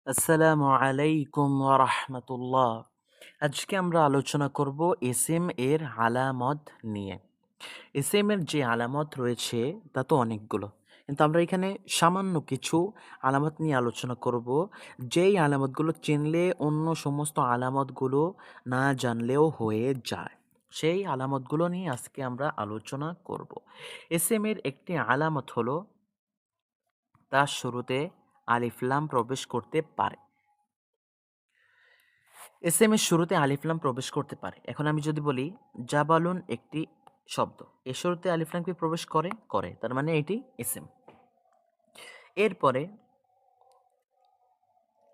আসসালামু আলাইকুম ওয়া রাহমাতুল্লাহ। আজকে আমরা আলোচনা করব এসএম এর আলামত নিয়ে। এসএম এর যে আলামত রয়েছে তা তো অনেকগুলো। কিন্তু আমরা এখানে সামান্য কিছু আলামত নিয়ে আলোচনা করব, যেই আলামতগুলো চিনলে অন্য সমস্ত আলামতগুলো না জানলেও হয়ে যায়। সেই আলামতগুলো নিয়ে আজকে আমরা আলোচনা করব। এসএম এর একটি আলামত হলো তার শুরুতে আলিফ লাম প্রবেশ করতে পারে। এসএম এর শুরুতে আলিফ লাম প্রবেশ করতে পারে। এখন আমি যদি বলি জাবালুন একটি শব্দ, এর শুরুতে আলিফ লাম কি প্রবেশ করে? করে। তার মানে এটি এসএম। এরপরে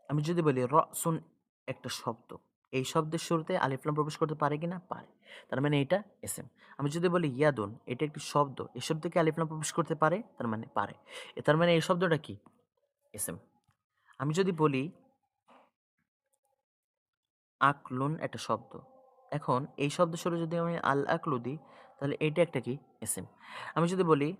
আমি যদি বলি রসুন একটা শব্দ, এই শব্দের শুরুতে আলিফ লাম প্রবেশ করতে পারে কিনা? পারে। তার মানে এটা এসএম। আমি যদি বলি ইয়াদুন, এটা একটি শব্দ, এই শব্দে কি আলিফ লাম প্রবেশ করতে পারে? তার মানে পারে। তার মানে এই শব্দটা কি? এসএম। আমি যদি বলি আকলুন একটা শব্দ। এখন এই শব্দ শুরু যদি আমি আল আকলু দিই, তাহলে এইটা একটা কি? এসএম। আমি যদি বলি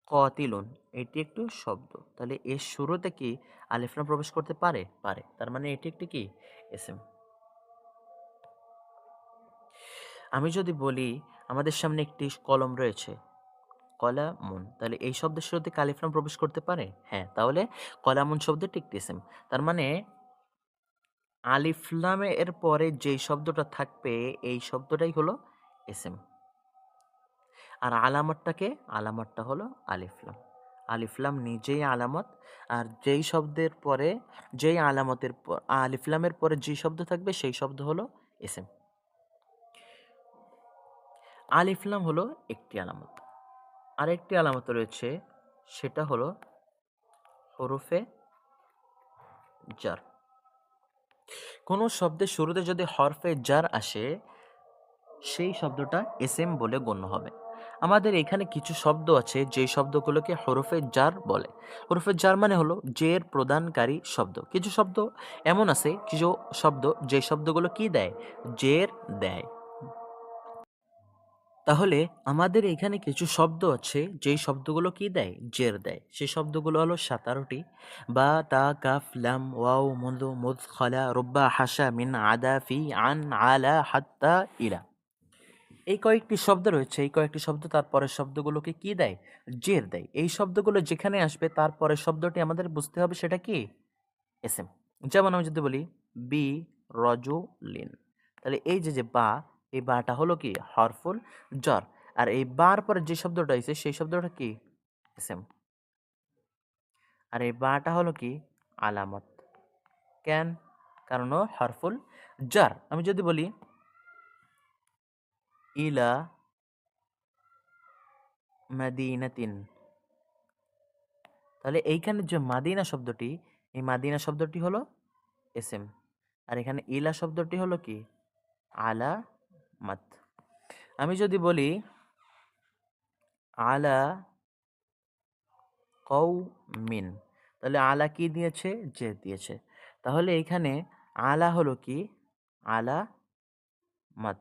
কতিলুন, এটি একটু শব্দ, তাহলে এর শুরুতে কি আলিফ লাম প্রবেশ করতে পারে? পারে। তার মানে এটি একটি কি? এসএম। আমি যদি বলি আমাদের সামনে একটি কলম রয়েছে, কলামুন, তাহলে এই শব্দের শুরুতে কি আলিফ লাম প্রবেশ করতে পারে? হ্যাঁ, তাহলে কলামুন শব্দটি একটি এসএম। তার মানে আলিফ লামের পরে যেই শব্দটা থাকবে এই শব্দটাই হলো এসএম। আর আলামতটা হলো আলিফ লাম। আলিফ লাম নিজেই আলামত। আর যেই শব্দের পরে যেই আলামতের আলিফ লামের পরে যে শব্দ থাকবে সেই শব্দ হলো এসএম। আলিফ লাম হলো একটি আলামত। আরেকটি আলামত রয়েছে, সেটা হলো হরফে জার। কোনো শব্দের শুরুতে যদি হরফে জার আসে, সেই শব্দটা এসএম বলে গণ্য হবে। আমাদের এখানে কিছু শব্দ আছে যে শব্দগুলোকে হরফে জার বলে। হরফে জার মানে হলো জের প্রদানকারী শব্দ। কিছু শব্দ এমন আছে, কিছু শব্দ যে শব্দগুলো কি দেয়? জের দেয়। তাহলে আমাদের এখানে কিছু শব্দ আছে যেই শব্দগুলো কি দেয়? জের দেয়। সেই শব্দগুলো হলো 17টি। বা, তা, কাফ, লাম, ওয়াও, মুদু, মুদ, খলা, রুব্বা, হাসা, মিন, আদা, ফি, আন, আলা, হাত্তা, ইলা। এই কয়েকটি শব্দ রয়েছে, এই কয়েকটি শব্দ তার পরের শব্দগুলোকে কি দেয়? জের দেয়। এই শব্দগুলো যেখানে আসবে তার পরের শব্দটি আমাদের বুঝতে হবে সেটা কি? এসএম। যেমন আমি যদি বলি বি রজুলিন, তাহলে এই যে বা, এই বাটা হলো কি? হরফুল জ্বর। আর এই বার পরে যে শব্দটা হয়েছে সেই শব্দটা কি? এসএম। আর এই বাটা হলো কি? আলামত। কেন? কারণ ও হরফুল জ্বর। আমি যদি বলি ইলা মাদিনাতিন, তাহলে এইখানে যে মাদিনা শব্দটি, এই মাদিনা শব্দটি হলো এসএম। আর এখানে ইলা শব্দটি হলো কি? আলামাত। আমি যদি বলি আলা কওমিন, তাহলে আলা কি দিয়েছে? জের দিয়েছে। তাহলে এইখানে আলা হলো কি? আলামাত।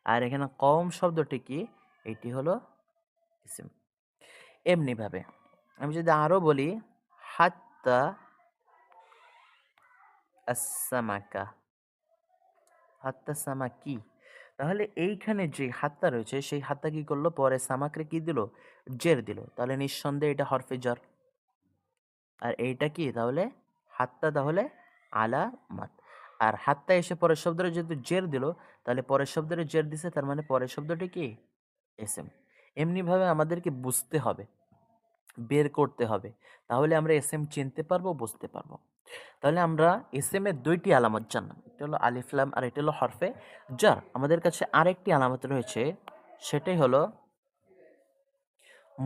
আর এখানে কওম শব্দটি কি? এটি হলো ইসম। এমনিভাবে আমি যদি আরো বলি হাত্তা আসসামাকা, হাত্তা সামাকি, তাহলে এইখানে যে হাত্তা রয়েছে সেই হাত্তা কি করলো? পরে সামাকরে কি দিল? জের দিল। তাহলে নিঃসন্দেহে এটা হরফে jar। আর এইটা কি তাহলে? হাত্তা, তাহলে আলামাত। আর হাত্তা এসে পরের শব্দটা যেহেতু জের দিল, তাহলে পরের শব্দটা জের দিছে, তার মানে পরের শব্দটি কি? এসএম। এমনিভাবে আমাদেরকে বুঝতে হবে, বের করতে হবে, তাহলে আমরা এসএম চিনতে পারবো, বুঝতে পারবো। তাহলে আমরা এসএম এর দুইটি আলামত জানলাম, একটা হলো আলিফ লাম আর এটা হলো হরফে জার। আমাদের কাছে আরেকটি আলামত রয়েছে, সেটাই হলো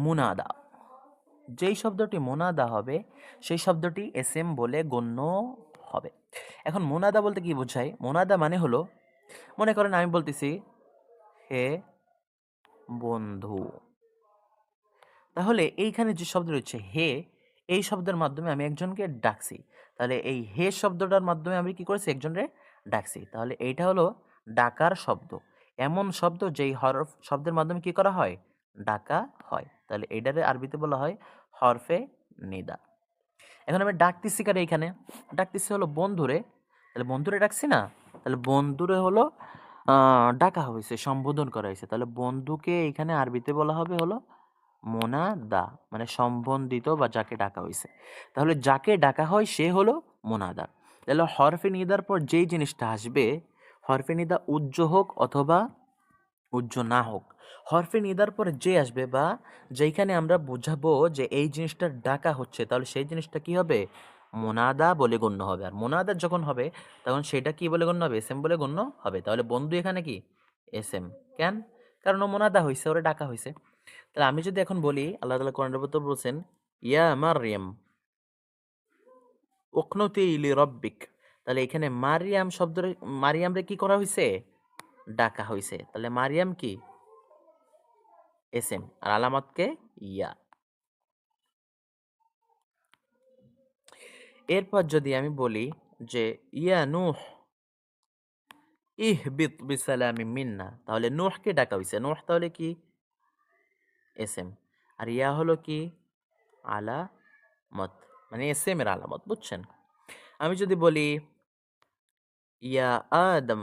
মুনাদা। যেই শব্দটি মুনাদা হবে সেই শব্দটি এসএম বলে গণ্য হবে। এখন মুনাদা বলতে কি বোঝায়? মুনাদা মানে হলো, মনে করেন আমি বলতেছি হে বন্ধু, তাহলে এইখানে যে শব্দ রয়েছে হে, এই শব্দের মাধ্যমে আমি একজনকে ডাকছি। তাহলে এই হে শব্দটার মাধ্যমে আমি কি করেছি? একজনকে ডাকছি। তাহলে এইটা হলো ডাকার শব্দ। এমন শব্দ যেই হরফ শব্দের মাধ্যমে কি করা হয়? ডাকা হয়। তাহলে এইটারে আরবিতে বলা হয় হরফে নিদা। এখন আমি ডাকতেছি কারে এখানে? ডাকতেছি হলো বন্ধুরে। তাহলে বন্ধুরে ডাকছি না? তাহলে বন্ধুরে হলো ডাকা হয়েছে, সম্বোধন করা হয়েছে। তাহলে বন্ধুকে এখানে আরবিতে বলা হবে হলো মোনাদা, মানে সম্বন্ধিত বা যাকে ডাকা হয়েছে। তাহলে যাকে ডাকা হয় সে হলো মোনাদা। তাহলে হরফে নিদার পর যেই জিনিসটা আসবে, হরফে নিদা উজ্জ হোক অথবা উজ্জ না হোক, হরফে নিদার পরে যে আসবে বা যেইখানে আমরা বোঝাবো যে এই জিনিসটা ডাকা হচ্ছে, তাহলে সেই জিনিসটা কি হবে? মোনাদা বলে গণ্য হবে। আর মোনাদা যখন হবে তখন সেটা কি বলে গণ্য হবে? এসএম বলে গণ্য হবে। তাহলে বন্ধু এখানে কি এসএম। কেন? কারণ ও মোনাদা হয়েছে, ওরা ডাকা হয়েছে। তাহলে আমি যদি এখন বলি, আল্লাহ তাআলা কোরআনের ভিতর বলছেন ইয়া মারইয়াম উকনুতি লিরাব্বিক। তাহলে এখানে মারিয়াম শব্দরে, মারিয়ামরে কি করা হয়েছে? ডাকা হয়েছে। তাহলে মারিয়াম কি এসএম আর আলামতকে ইয়া। এরপর যদি আমি বলি যে ইয়া নূহ ইহবিত বিসালামি মিন্না, তাহলে নূহকে ডাকা হয়েছে। নূহ তাহলে কি এসএম, আর ইয়া হলো কি আলামত, মানে এসএম এর আলামত। বুঝছেন? আমি যদি বলি ইয়া আদম,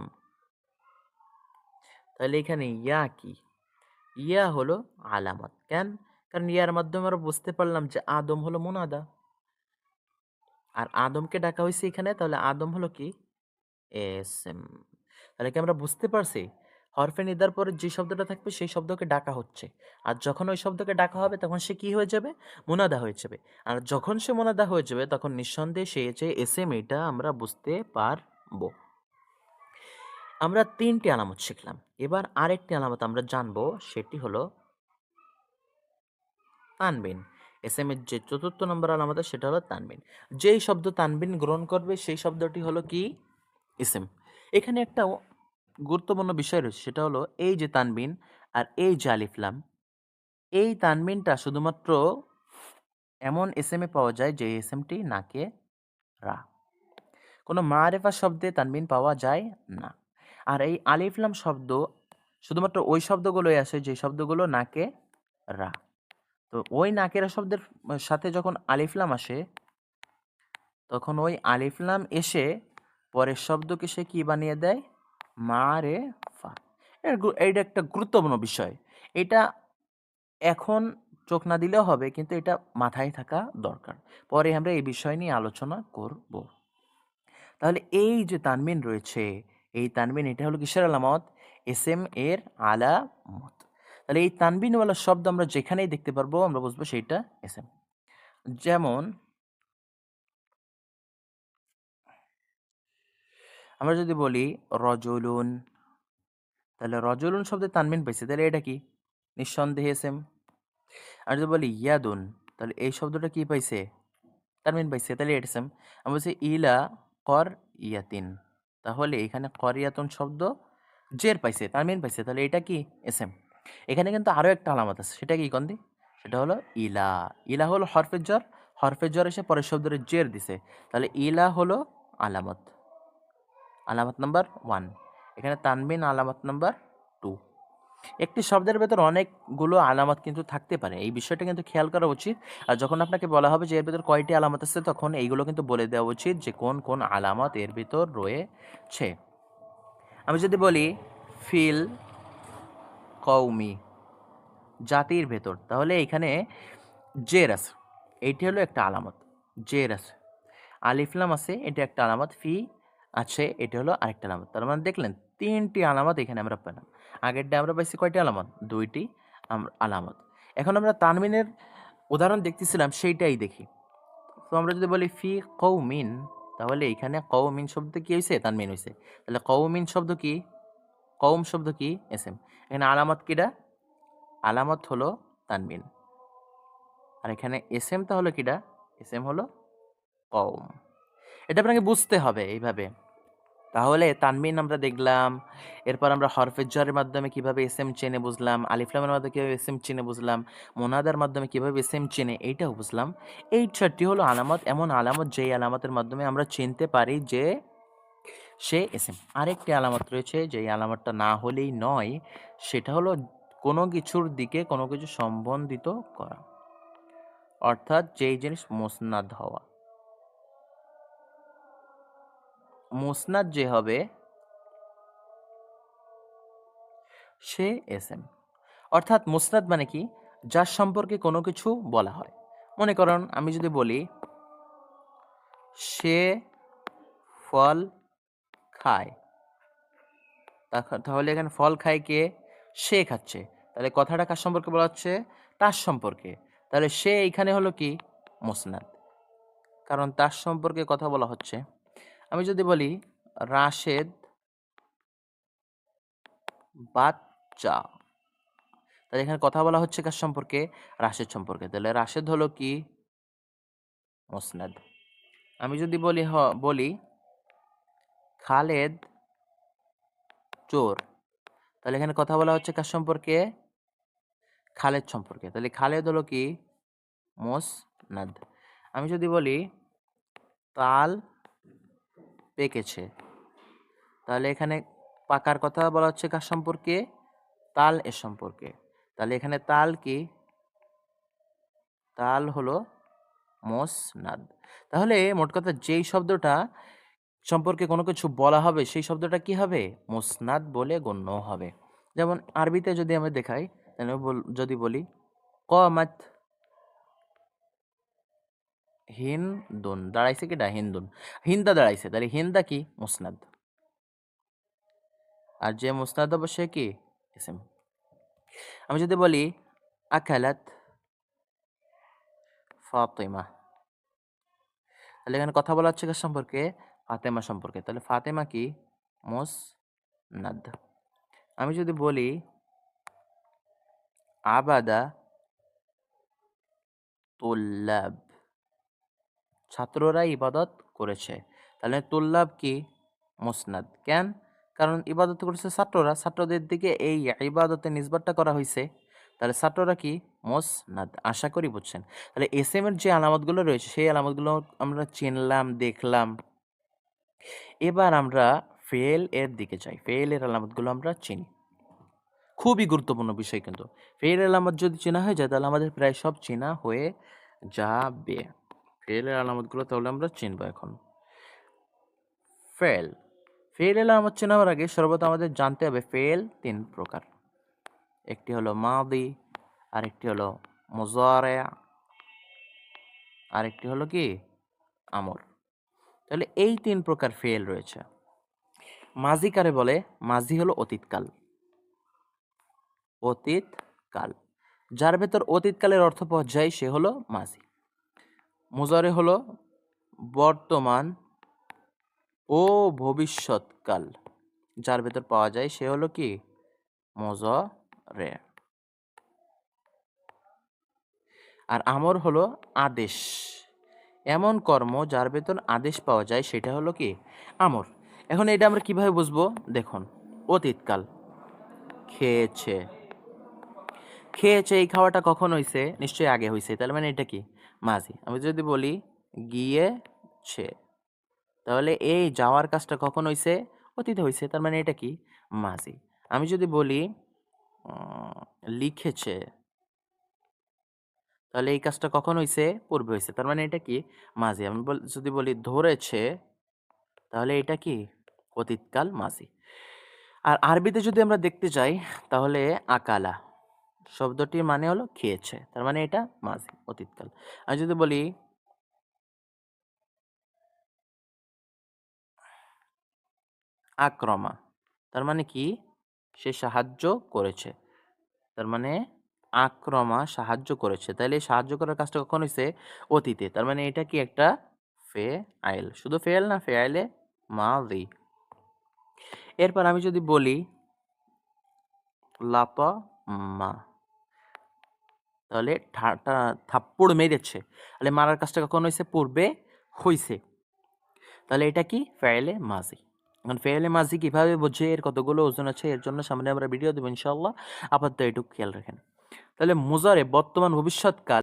তাহলে এখানে ইয়া কি? ইয়া হলো আলামত। কেন? কারণ ইয়ার মাধ্যমে আমরা বুঝতে পারলাম যে আদম হলো মুনাদা, আর আদমকে ডাকা হয়েছে এখানে, তাহলে আদম হলো কি এসএম। তাহলে কি আমরা বুঝতে পারছি হরফে নিদার পরে যে শব্দটা থাকবে সেই শব্দকে ডাকা হচ্ছে, আর যখন ওই শব্দকে ডাকা হবে তখন সে কি হয়ে যাবে? মুনাদা হয়ে যাবে। আর যখন সে মুনাদা হয়ে যাবে তখন নিঃসন্দেহে সে যে এসএম, এটা আমরা বুঝতে পারবো। আমরা ৩টি আলামত শিখলাম। এবার আরেকটি আলামত আমরা জানবো, সেটি হলো তানবিন। এসএম এর যে ৪র্থ নম্বর আলামত সেটা হলো তানবিন। যেই শব্দ তানবিন গ্রহণ করবে সেই শব্দটি হলো কি ইসম। এখানে একটা গুরুত্বপূর্ণ বিষয় রয়েছে, সেটা হলো এই যে তানবিন আর এই যে আলিফ লাম, এই তানবিনটা শুধুমাত্র এমন এসএম এ পাওয়া যায় যে এসএমটি নাকে রা। কোনো মারেফা শব্দে তানবিন পাওয়া যায় না। আর এই আলিফ লাম শব্দ শুধুমাত্র ওই শব্দগুলোই আসে যে শব্দগুলো নাকে রা। তো ওই নাকেরা শব্দের সাথে যখন আলিফ লাম আসে, তখন ওই আলিফ লাম এসে পরের শব্দকে সে কি বানিয়ে দেয়? মারেফা। এইটা একটা গুরুত্বপূর্ণ বিষয়। এটা এখন চোখ না দিলেও হবে, কিন্তু এটা মাথায় থাকা দরকার। পরে আমরা এই বিষয় নিয়ে আলোচনা করব। তাহলে এই যে তানবিন রয়েছে, এই তানবিন এটা হলো কিসের আলামত? এসএম এর আলামত। তাহলে এই তানবিনওয়ালা শব্দ আমরা যেখানেই দেখতে পারবো আমরা বুঝবো সেইটা এসএম। যেমন আমরা যদি বলি রজুলুন, তাহলে রজুলুন শব্দে তানবিন পাইছে, তাহলে এটা কি? নিঃসন্দেহে এসএম। আর যদি বলি ইয়াদুন, তাহলে এই শব্দটা কি পাইছে? তানবিন পাইছে, তাহলে এটা এসএম। আমরা বলছি ইলা কর ইয়াতিন, তাহলে এখানে করিয়াতুন শব্দ জের পাইছে, তানবিন পাইছে, তাহলে এটা কি এসএম। এখানে কিন্তু আরও একটা আলামত আছে, সেটা কি কন্দি? সেটা হলো ইলা। ইলা হলো হরফের জ্বর, হরফের জ্বর এসে পরের শব্দের জের দিছে, তাহলে ইলা হলো আলামত, আলামত নাম্বার 1। এখানে তানবিন আলামত নাম্বার 2। একটি শব্দের ভেতর অনেকগুলো আলামত কিন্তু থাকতে পারে, এই বিষয়টা কিন্তু খেয়াল করা উচিত। আর যখন আপনাকে বলা হবে যে এর ভেতর কয়টি আলামত আছে, তখন এইগুলো কিন্তু বলে দেওয়া উচিত যে কোন কোন আলামত এর ভিতর রয়েছে। আমি যদি বলি ফিল কওমি, জাতির ভেতর, তাহলে এখানে জের আছে, এইটি হলো একটা আলামত। জের আছে, আলিফলাম আছে, এটা একটা আলামত। ফি আছে, এটা হলো আরেকটা আলামত। তার মানে দেখলেন 3টি আলামত এখানে আমরা পেলাম। আগেরটা আমরা পাইছি কয়টি আলামত? 2টি আলামত। এখন আমরা তানবিনের উদাহরণ দেখতেছিলাম, সেইটাই দেখি। তো আমরা যদি বলি ফি কওমিন, তাহলে এখানে কওমিন শব্দ কি হয়েছে? তানবিন হয়েছে। তাহলে কওমিন শব্দ কি? কওম শব্দ কি? এসএম। এখানে আলামত কিটা? আলামত হলো তানবিন। আর এখানে এসএম তাহলে কিটা? এসএম হলো কওম। এটা আপনাকে বুঝতে হবে এইভাবে। তাহলে তানবিন আমরা দেখলাম, এরপর আমরা হরফে জরের মাধ্যমে কিভাবে এসএম চেনে বুঝলাম, আলিফলামের মাধ্যমে কিভাবে এসএম চেনে বুঝলাম, মোনাদার মাধ্যমে কিভাবে এসএম চেনে এইটাও বুঝলাম। এই 4টি হলো আলামত, এমন আলামত যেই আলামতের মাধ্যমে আমরা চিনতে পারি যে সে এসএম। আরেকটি আলামত রয়েছে, যেই আলামতটা না হলেই নয়, সেটা হলো কোনো কিছুর দিকে কোনো কিছু সম্বন্ধিত করা, অর্থাৎ যেই জিনিস মুসনাদ হওয়া। মুসনাদ যে হবে সে এসএম। অর্থাৎ মুসনাদ মানে কি, যার সম্পর্কে কোনো কিছু বলা হয়। মনে করুন আমি যদি বলি সে ফল খায়, তাহলে এখানে ফল খায় কে? সে খাচ্ছে। তাহলে কথাটা কার সম্পর্কে বলা হচ্ছে? তার সম্পর্কে। তাহলে সে এইখানে হলো কি? মুসনাদ, কারণ তার সম্পর্কে কথা বলা হচ্ছে। আমি যদি বলি রাশেদ বাচ্চা, তাহলে এখানে কথা বলা হচ্ছে কার সম্পর্কে? রাশেদ সম্পর্কে। তাহলে রাশেদ হলো কি? মুসনাদ। আমি যদি বলি খালেদ চোর, তাহলে এখানে কথা বলা হচ্ছে কার সম্পর্কে? খালেদ সম্পর্কে। তাহলে খালেদ হলো কি? মুসনাদ। আমি যদি বলি তাল পেকেছে, তাহলে এখানে পাকার কথা বলা হচ্ছে কার সম্পর্কে? তাল এর সম্পর্কে। তাহলে এখানে তাল কি? তাল হলো মুসনাদ। তাহলে মোট কথা যেই শব্দটা সম্পর্কে কোনো কিছু বলা হবে সেই শব্দটা কি হবে? মুসনাদ বলে গণ্য হবে। যেমন আরবিতে যদি আমরা দেখাই, তাহলে যদি বলি কমাত হিন্দুন, দাঁড়াইছে কিটা? হিন্দুন। হিন্দা দাঁড়াইছে, তাহলে হিন্দা কি? মুসনাদ। আর যে মুসনাদ হবে সে কি? ইসম। আমি যদি বলি আকালাত ফাতিমা, তাহলে এখানে কথা বলা হচ্ছে কার সম্পর্কে? ফাতেমা সম্পর্কে। তাহলে ফাতেমা কি? মুসনাদ। আমি যদি বলি আবাদা তুল্লাব, ছাত্ররা ইবাদত করেছে, তাহলে তুল্লাব কি? মুসনাদ। কেন? কারণ ইবাদত করেছে ছাত্ররা, ছাত্রদের দিকে এই ইবাদতের নিসবতটা করা হয়েছে। তাহলে ছাত্ররা কি? মুসনাদ। আশা করি বুঝছেন। তাহলে এসএম এর যে আলামতগুলো রয়েছে সেই আলামতগুলো আমরা চিনলাম, দেখলাম। এবার আমরা ফেল এর দিকে যাই। ফেল এর আলামতগুলো আমরা চিনি। খুবই গুরুত্বপূর্ণ বিষয় কিন্তু। ফেল এর আলামত যদি চেনা হয়ে যায় তাহলে আমাদের প্রায় সব চেনা হয়ে যাবে। ফেল এর আলামতগুলো তাহলে আমরা চিনব এখন। ফেল। ফেল এর আলামত চেনার আগে সর্বদা আমাদের জানতে হবে ফেল তিন প্রকার। একটি হলো মাদি, আরেকটি হলো মুজারে, আরেকটি হলো কি? আমর। তাহলে এই তিন প্রকার ফেল রয়েছে। মাজি কারে বলে? মাজি হলো অতীতকাল। অতীতকাল, যার ভেতর অতীতকালের অর্থ পাওয়া যায় সে হলো মাজি। মুজারে হলো বর্তমান ও ভবিষ্যৎকাল, যার ভেতর পাওয়া যায় সে হলো কি? মুজারে। আর আমর হলো আদেশ, এমন কর্ম যার ভেতর আদেশ পাওয়া যায় সেটা হলো কি? আমর। এখন এটা আমরা কিভাবে বুঝবো? দেখুন, অতীতকাল খেয়েছে, খেয়েছে এই খাওয়াটা কখন হয়েছে? নিশ্চয়ই আগে হয়েছে, তাহলে মানে এটা কি? মাঝি। আমি যদি বলি গিয়েছে, তাহলে এই যাওয়ার কাজটা কখন হয়েছে? অতীতে হয়েছে, তার মানে এটা কি? মাঝি। আমি যদি বলি লিখেছে, তাহলে এই কাজটা কখন হয়েছে? পূর্বে হয়েছে, তার মানে এটা কি? মাঝি। আমি যদি বলি ধরেছে, তাহলে এটা কি? অতীতকাল, মাঝি। আর আরবিতে যদি আমরা দেখতে যাই তাহলে আকালা শব্দটির মানে হলো খেয়েছে, তার মানে এটা মাঝি, অতীতকাল। আমি যদি বলি আক্রমা, তার মানে কি? সে সাহায্য করেছে, তার মানে আক্রমা সাহায্য করেছে। তাহলে এই সাহায্য করার কাজটা কখন হয়েছে? অতীতে, তার মানে এটা কি? একটা ফেআইল। শুধু ফেআইল না, ফেআইলে মাযি। এরপর আমি যদি বলি লাতামা, তাহলে থাপ্পড় মেরেছে, তাহলে মারার কাজটা কখন হয়েছে? পূর্বে হয়েছে, তাহলে এটা কি? ফেআইলে মাযি। এখন ফেআইলে মাযি কিভাবে বুঝে, এর কতগুলো ওজন আছে, এর জন্য সামনে আমরা ভিডিও দেবো ইনশাআল্লাহ। আপাতত এটুকু খেয়াল রাখেন। তাহলে মুজারে বর্তমান ভবিষ্যৎকাল